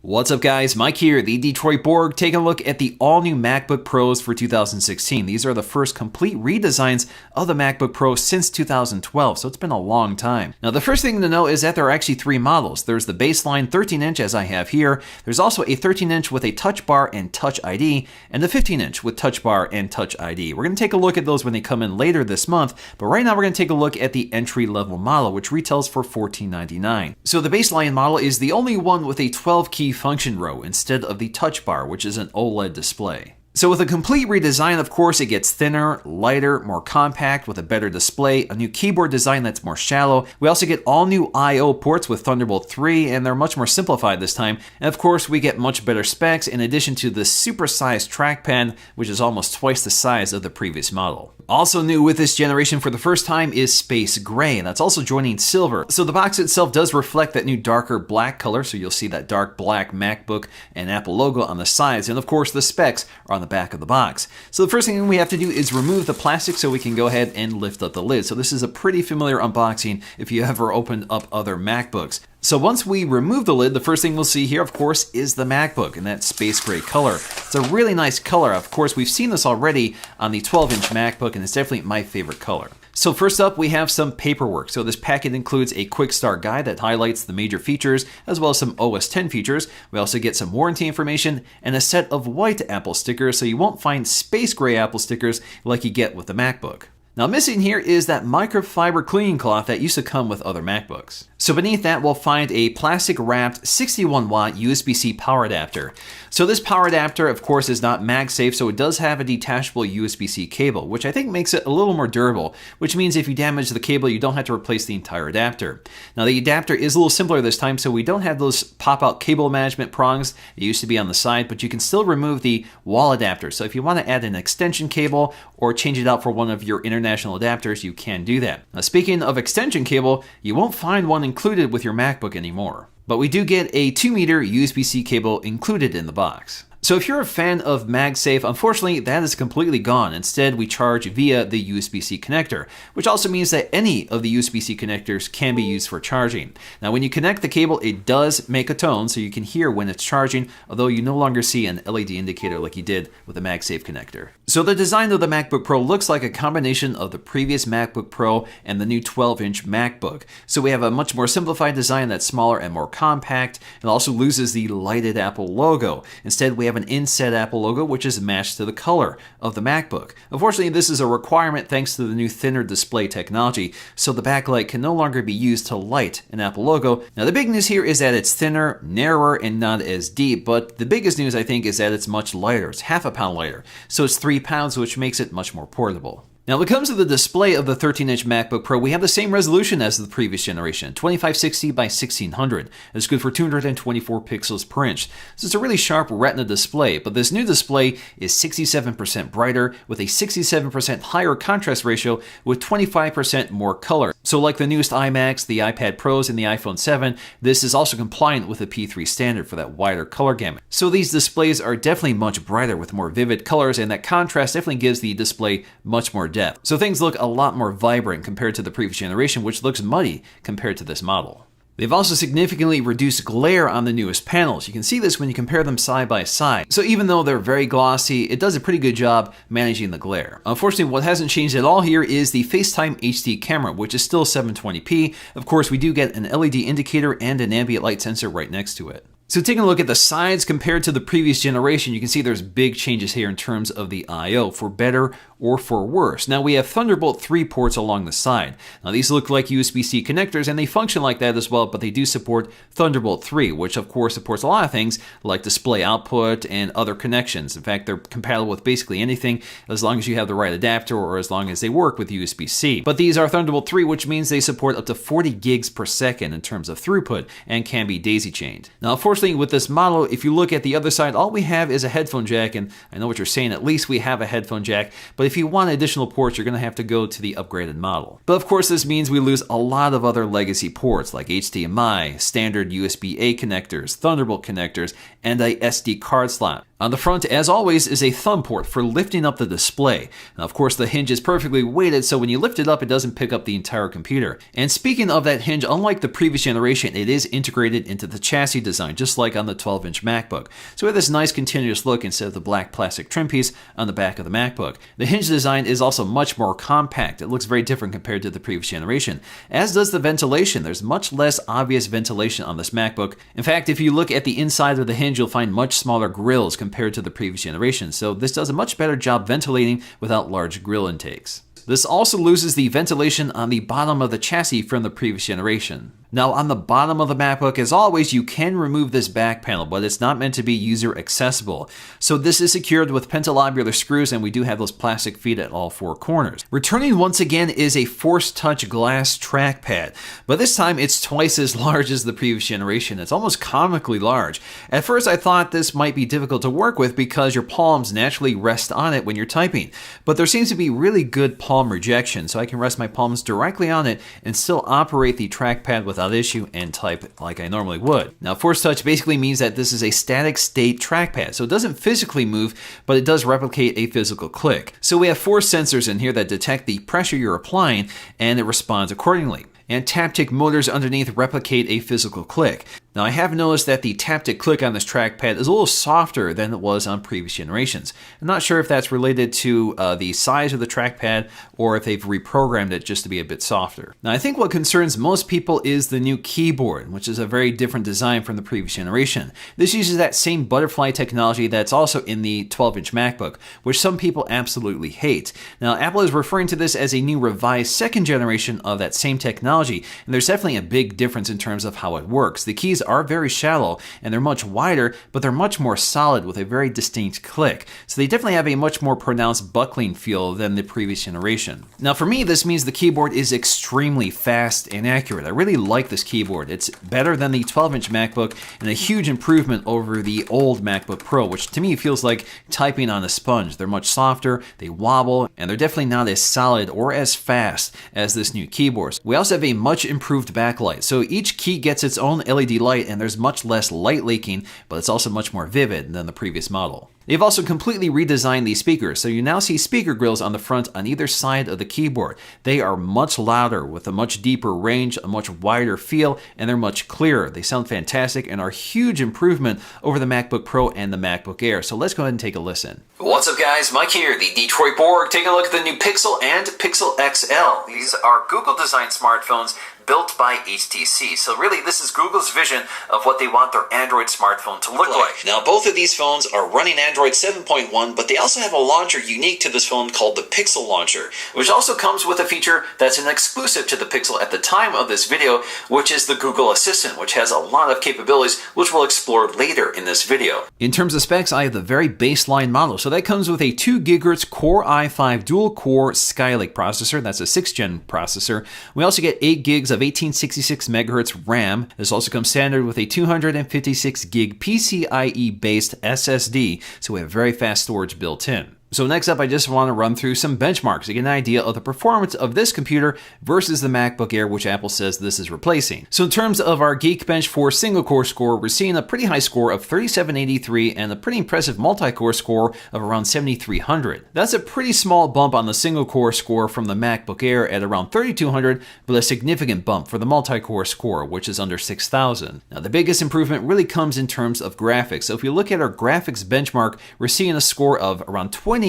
What's up guys, Mike here, the Detroit Borg, taking a look at the all-new MacBook Pros for 2016. These are the first complete redesigns of the MacBook Pro since 2012, so it's been a long time. Now the first thing to know is that there are actually three models. There's the baseline 13-inch as I have here, there's also a 13-inch with a Touch Bar and Touch ID, and the 15-inch with Touch Bar and Touch ID. We're going to take a look at those when they come in later this month, but right now we're going to take a look at the entry-level model, which retails for $14.99. So the baseline model is the only one with a 12-key function row instead of the touch bar, which is an OLED display. So with a complete redesign, of course, it gets thinner, lighter, more compact with a better display, a new keyboard design that's more shallow. We also get all new I/O ports with Thunderbolt 3, and they're much more simplified this time. And of course, we get much better specs in addition to the supersized trackpad, which is almost twice the size of the previous model. Also new with this generation for the first time is Space Gray, and that's also joining Silver. So the box itself does reflect that new darker black color, so you'll see that dark black MacBook and Apple logo on the sides, and of course the specs are on the back of the box. So the first thing we have to do is remove the plastic so we can go ahead and lift up the lid. So this is a pretty familiar unboxing if you ever opened up other MacBooks. So once we remove the lid, the first thing we'll see here, of course, is the MacBook in that space gray color. It's a really nice color. Of course, we've seen this already on the 12-inch MacBook, and it's definitely my favorite color. So first up, we have some paperwork. So this packet includes a quick start guide that highlights the major features, as well as some OS X features. We also get some warranty information and a set of white Apple stickers, so you won't find space gray Apple stickers like you get with the MacBook. Now missing here is that microfiber cleaning cloth that used to come with other MacBooks. So beneath that we'll find a plastic wrapped 61 watt USB-C power adapter. So this power adapter of course is not MagSafe, so it does have a detachable USB-C cable, which I think makes it a little more durable, which means if you damage the cable you don't have to replace the entire adapter. Now the adapter is a little simpler this time, so we don't have those pop-out cable management prongs that used to be on the side, but you can still remove the wall adapter. So if you want to add an extension cable or change it out for one of your international adapters, you can do that. Now speaking of extension cable, you won't find one included with your MacBook anymore. But we do get a 2-meter USB-C cable included in the box. So if you're a fan of MagSafe, unfortunately that is completely gone. Instead, we charge via the USB-C connector, which also means that any of the USB-C connectors can be used for charging. Now when you connect the cable, it does make a tone, so you can hear when it's charging, although you no longer see an LED indicator like you did with the MagSafe connector. So the design of the MacBook Pro looks like a combination of the previous MacBook Pro and the new 12-inch MacBook. So we have a much more simplified design that's smaller and more compact, and also loses the lighted Apple logo. Instead, we have an inset Apple logo which is matched to the color of the MacBook. Unfortunately, this is a requirement thanks to the new thinner display technology, so the backlight can no longer be used to light an Apple logo. Now the big news here is that it's thinner, narrower, and not as deep, but the biggest news I think is that it's much lighter. It's half a pound lighter, so it's 3 pounds, which makes it much more portable. Now when it comes to the display of the 13-inch MacBook Pro, we have the same resolution as the previous generation, 2560 by 1600. It's good for 224 pixels per inch. So it's a really sharp Retina display, but this new display is 67% brighter with a 67% higher contrast ratio with 25% more color. So like the newest iMacs, the iPad Pros, and the iPhone 7, this is also compliant with the P3 standard for that wider color gamut. So these displays are definitely much brighter with more vivid colors, and that contrast definitely gives the display much more depth. So things look a lot more vibrant compared to the previous generation, which looks muddy compared to this model. They've also significantly reduced glare on the newest panels. You can see this when you compare them side by side. So even though they're very glossy, it does a pretty good job managing the glare. Unfortunately, what hasn't changed at all here is the FaceTime HD camera, which is still 720p. Of course, we do get an LED indicator and an ambient light sensor right next to it. So taking a look at the sides compared to the previous generation, you can see there's big changes here in terms of the I/O, for better or for worse. Now we have Thunderbolt 3 ports along the side. Now these look like USB-C connectors and they function like that as well, but they do support Thunderbolt 3, which of course supports a lot of things like display output and other connections. In fact, they're compatible with basically anything as long as you have the right adapter or as long as they work with USB-C. But these are Thunderbolt 3, which means they support up to 40 gigs per second in terms of throughput and can be daisy-chained. Now, unfortunately, with this model, if you look at the other side, all we have is a headphone jack, and I know what you're saying, at least we have a headphone jack, but if if you want additional ports, you're going to have to go to the upgraded model. But of course, this means we lose a lot of other legacy ports like HDMI, standard USB-A connectors, Thunderbolt connectors, and a SD card slot. On the front, as always, is a thumb port for lifting up the display. Now, of course, the hinge is perfectly weighted, so when you lift it up, it doesn't pick up the entire computer. And speaking of that hinge, unlike the previous generation, it is integrated into the chassis design, just like on the 12-inch MacBook. So we have this nice continuous look instead of the black plastic trim piece on the back of the MacBook. The hinge design is also much more compact. It looks very different compared to the previous generation. As does the ventilation. There's much less obvious ventilation on this MacBook. In fact, if you look at the inside of the hinge, you'll find much smaller grills compared to the previous generation, so this does a much better job ventilating without large grill intakes. This also loses the ventilation on the bottom of the chassis from the previous generation. Now, on the bottom of the MacBook, as always, you can remove this back panel, but it's not meant to be user accessible. So this is secured with pentalobular screws, and we do have those plastic feet at all four corners. Returning once again is a Force Touch glass trackpad, but this time it's twice as large as the previous generation. It's almost comically large. At first, I thought this might be difficult to work with because your palms naturally rest on it when you're typing, but there seems to be really good palm rejection, so I can rest my palms directly on it and still operate the trackpad without issue and type like I normally would. Now, Force Touch basically means that this is a static state trackpad, so it doesn't physically move, but it does replicate a physical click. So we have 4 sensors in here that detect the pressure you're applying, and it responds accordingly. And taptic motors underneath replicate a physical click. Now, I have noticed that the taptic click on this trackpad is a little softer than it was on previous generations. I'm not sure if that's related to the size of the trackpad or if they've reprogrammed it just to be a bit softer. Now, I think what concerns most people is the new keyboard, which is a very different design from the previous generation. This uses that same butterfly technology that's also in the 12-inch MacBook, which some people absolutely hate. Now, Apple is referring to this as a new revised second generation of that same technology, and there's definitely a big difference in terms of how it works. The keys are very shallow and they're much wider, but they're much more solid with a very distinct click. So they definitely have a much more pronounced buckling feel than the previous generation. Now, for me, this means the keyboard is extremely fast and accurate. I really like this keyboard. It's better than the 12-inch MacBook and a huge improvement over the old MacBook Pro, which to me feels like typing on a sponge. They're much softer, they wobble, and they're definitely not as solid or as fast as this new keyboard. We also have a much improved backlight. So each key gets its own LED light, and there's much less light leaking, but it's also much more vivid than the previous model. They've also completely redesigned these speakers, so you now see speaker grills on the front on either side of the keyboard. They are much louder with a much deeper range, a much wider feel, and they're much clearer. They sound fantastic and are a huge improvement over the MacBook Pro and the MacBook Air. So let's go ahead and take a listen. What's up, guys? Mike here, the Detroit Borg, taking a look at the new Pixel and Pixel XL. These are Google-designed smartphones built by HTC. So really, this is Google's vision of what they want their Android smartphone to look like. Now, both of these phones are running Android 7.1, but they also have a launcher unique to this phone called the Pixel Launcher, which also comes with a feature that's an exclusive to the Pixel at the time of this video, which is the Google Assistant, which has a lot of capabilities, which we'll explore later in this video. In terms of specs, I have the very baseline model. So that comes with a 2 GHz Core i5 dual-core Skylake processor. That's a 6th gen processor. We also get 8 gigs of 1866 MHz RAM. This also comes standard with a 256 gig PCIe-based SSD, so we have very fast storage built in. So next up, I just want to run through some benchmarks to get an idea of the performance of this computer versus the MacBook Air, which Apple says this is replacing. So in terms of our Geekbench 4 single-core score, we're seeing a pretty high score of 3783 and a pretty impressive multi-core score of around 7300. That's a pretty small bump on the single-core score from the MacBook Air at around 3200, but a significant bump for the multi-core score, which is under 6000. Now, the biggest improvement really comes in terms of graphics. So if you look at our graphics benchmark, we're seeing a score of around 28,000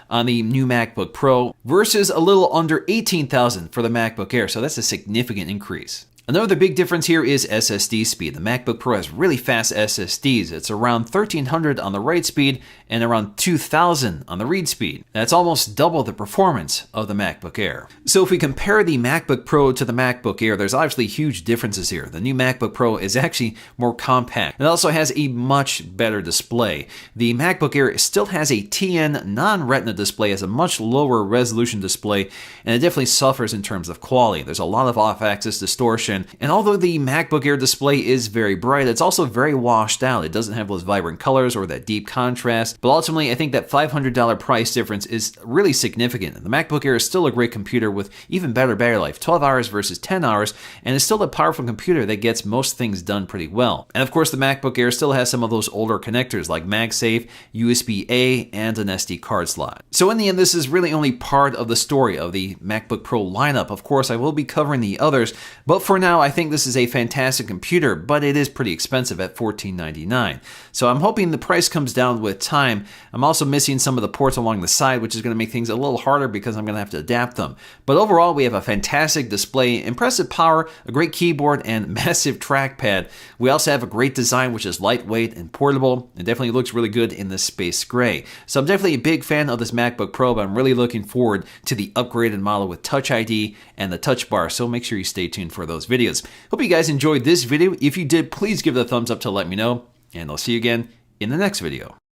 on the new MacBook Pro versus a little under 18,000 for the MacBook Air, so that's a significant increase. Another big difference here is SSD speed. The MacBook Pro has really fast SSDs. It's around 1300 on the write speed and around 2000 on the read speed. That's almost double the performance of the MacBook Air. So if we compare the MacBook Pro to the MacBook Air, there's obviously huge differences here. The new MacBook Pro is actually more compact. It also has a much better display. The MacBook Air still has a TN non-Retina display, as a much lower resolution display, and it definitely suffers in terms of quality. There's a lot of off-axis distortion, version. And although the MacBook Air display is very bright, it's also very washed out. It doesn't have those vibrant colors or that deep contrast. But ultimately, I think that $500 price difference is really significant. The MacBook Air is still a great computer with even better battery life, 12 hours versus 10 hours, and it's still a powerful computer that gets most things done pretty well. And of course, the MacBook Air still has some of those older connectors like MagSafe, USB-A, and an SD card slot. So in the end, this is really only part of the story of the MacBook Pro lineup. Of course, I will be covering the others, but for now, I think this is a fantastic computer, but it is pretty expensive at $1499. So I'm hoping the price comes down with time. I'm also missing some of the ports along the side, which is going to make things a little harder because I'm going to have to adapt them. But overall, we have a fantastic display, impressive power, a great keyboard, and massive trackpad. We also have a great design, which is lightweight and portable. It definitely looks really good in the space gray. So I'm definitely a big fan of this MacBook Pro, but I'm really looking forward to the upgraded model with Touch ID and the Touch Bar. So make sure you stay tuned for those videos. Hope you guys enjoyed this video. If you did, please give it a thumbs up to let me know, and I'll see you again in the next video.